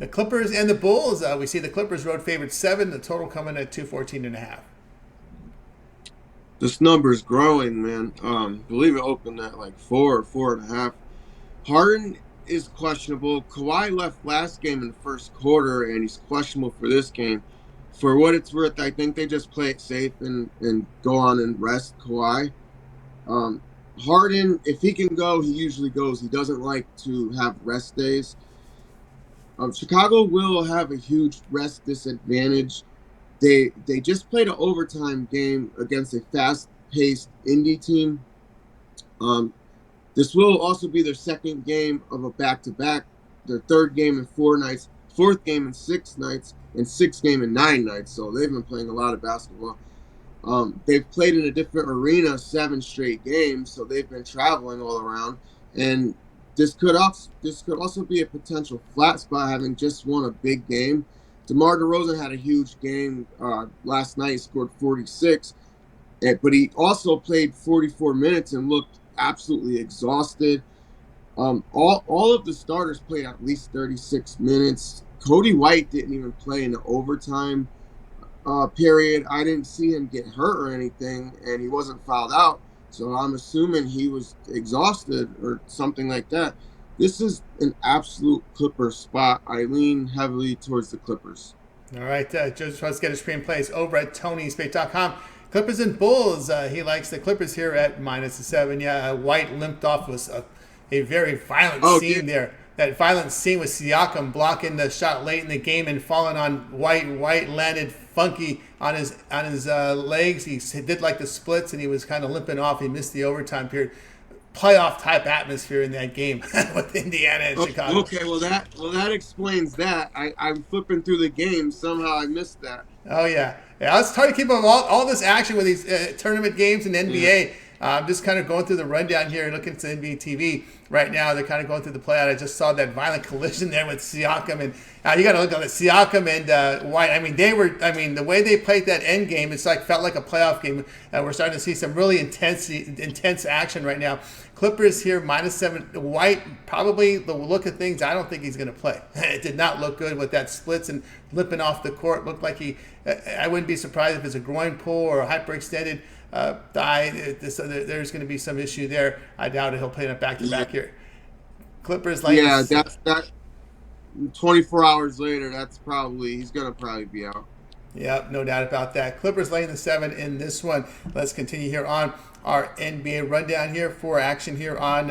The Clippers and the Bulls. We see the Clippers road favorite 7. The total coming at 214.5. This number is growing, man. Believe it opened at like 4 or 4.5. Harden is questionable. Kawhi left last game in the first quarter, and he's questionable for this game. For what it's worth, I think they just play it safe and go on and rest Kawhi. Um, Harden, if he can go, he usually goes. He doesn't like to have rest days. Chicago will have a huge rest disadvantage. They just played an overtime game against a fast-paced indie team. Um, this will also be their second game of a back-to-back, their third game in 4 nights, fourth game in 6 nights, and sixth game in 9 nights. So they've been playing a lot of basketball. They've played in a different arena 7 straight games, so they've been traveling all around. And this could also be a potential flat spot, having just won a big game. DeMar DeRozan had a huge game last night. He scored 46, but he also played 44 minutes and looked absolutely exhausted. All of the starters played at least 36 minutes. Cody White didn't even play in the overtime period. I didn't see him get hurt or anything, and he wasn't fouled out. So I'm assuming he was exhausted or something like that. This is an absolute Clippers spot. I lean heavily towards the Clippers. All right, just let's get his screen plays over at TonySpate.com. Clippers and Bulls. He likes the Clippers here at -7. Yeah, White limped off was a very violent Oh, yeah. scene there. That violent scene with Siakam blocking the shot late in the game and falling on White. White landed funky on his legs. He did like the splits and he was kind of limping off. He missed the overtime period. Playoff type atmosphere in that game with Indiana and Chicago. Okay, well that explains that. I'm flipping through the game. Somehow I missed that. Oh yeah, yeah. I was trying to keep up all this action with these tournament games in Yeah. NBA. I'm just kind of going through the rundown here, looking at the NBA TV right now. They're kind of going through the playout. I just saw that violent collision there with Siakam, and you got to look at it. Siakam and White. I mean, they were. I mean, the way they played that end game, it's like felt like a playoff game. We're starting to see some really intense action right now. Clippers here -7. White, probably the look of things, I don't think he's going to play. It did not look good with that splits and limping off the court. Looked like I wouldn't be surprised if it's a groin pull or a hyperextended thigh. There's going to be some issue there. I doubt it. He'll play in a back-to-back here. Clippers like Yeah, that's that. 24 hours later, he's gonna probably be out. Yep, no doubt about that. Clippers laying the 7 in this one. Let's continue here on our NBA rundown here for action here on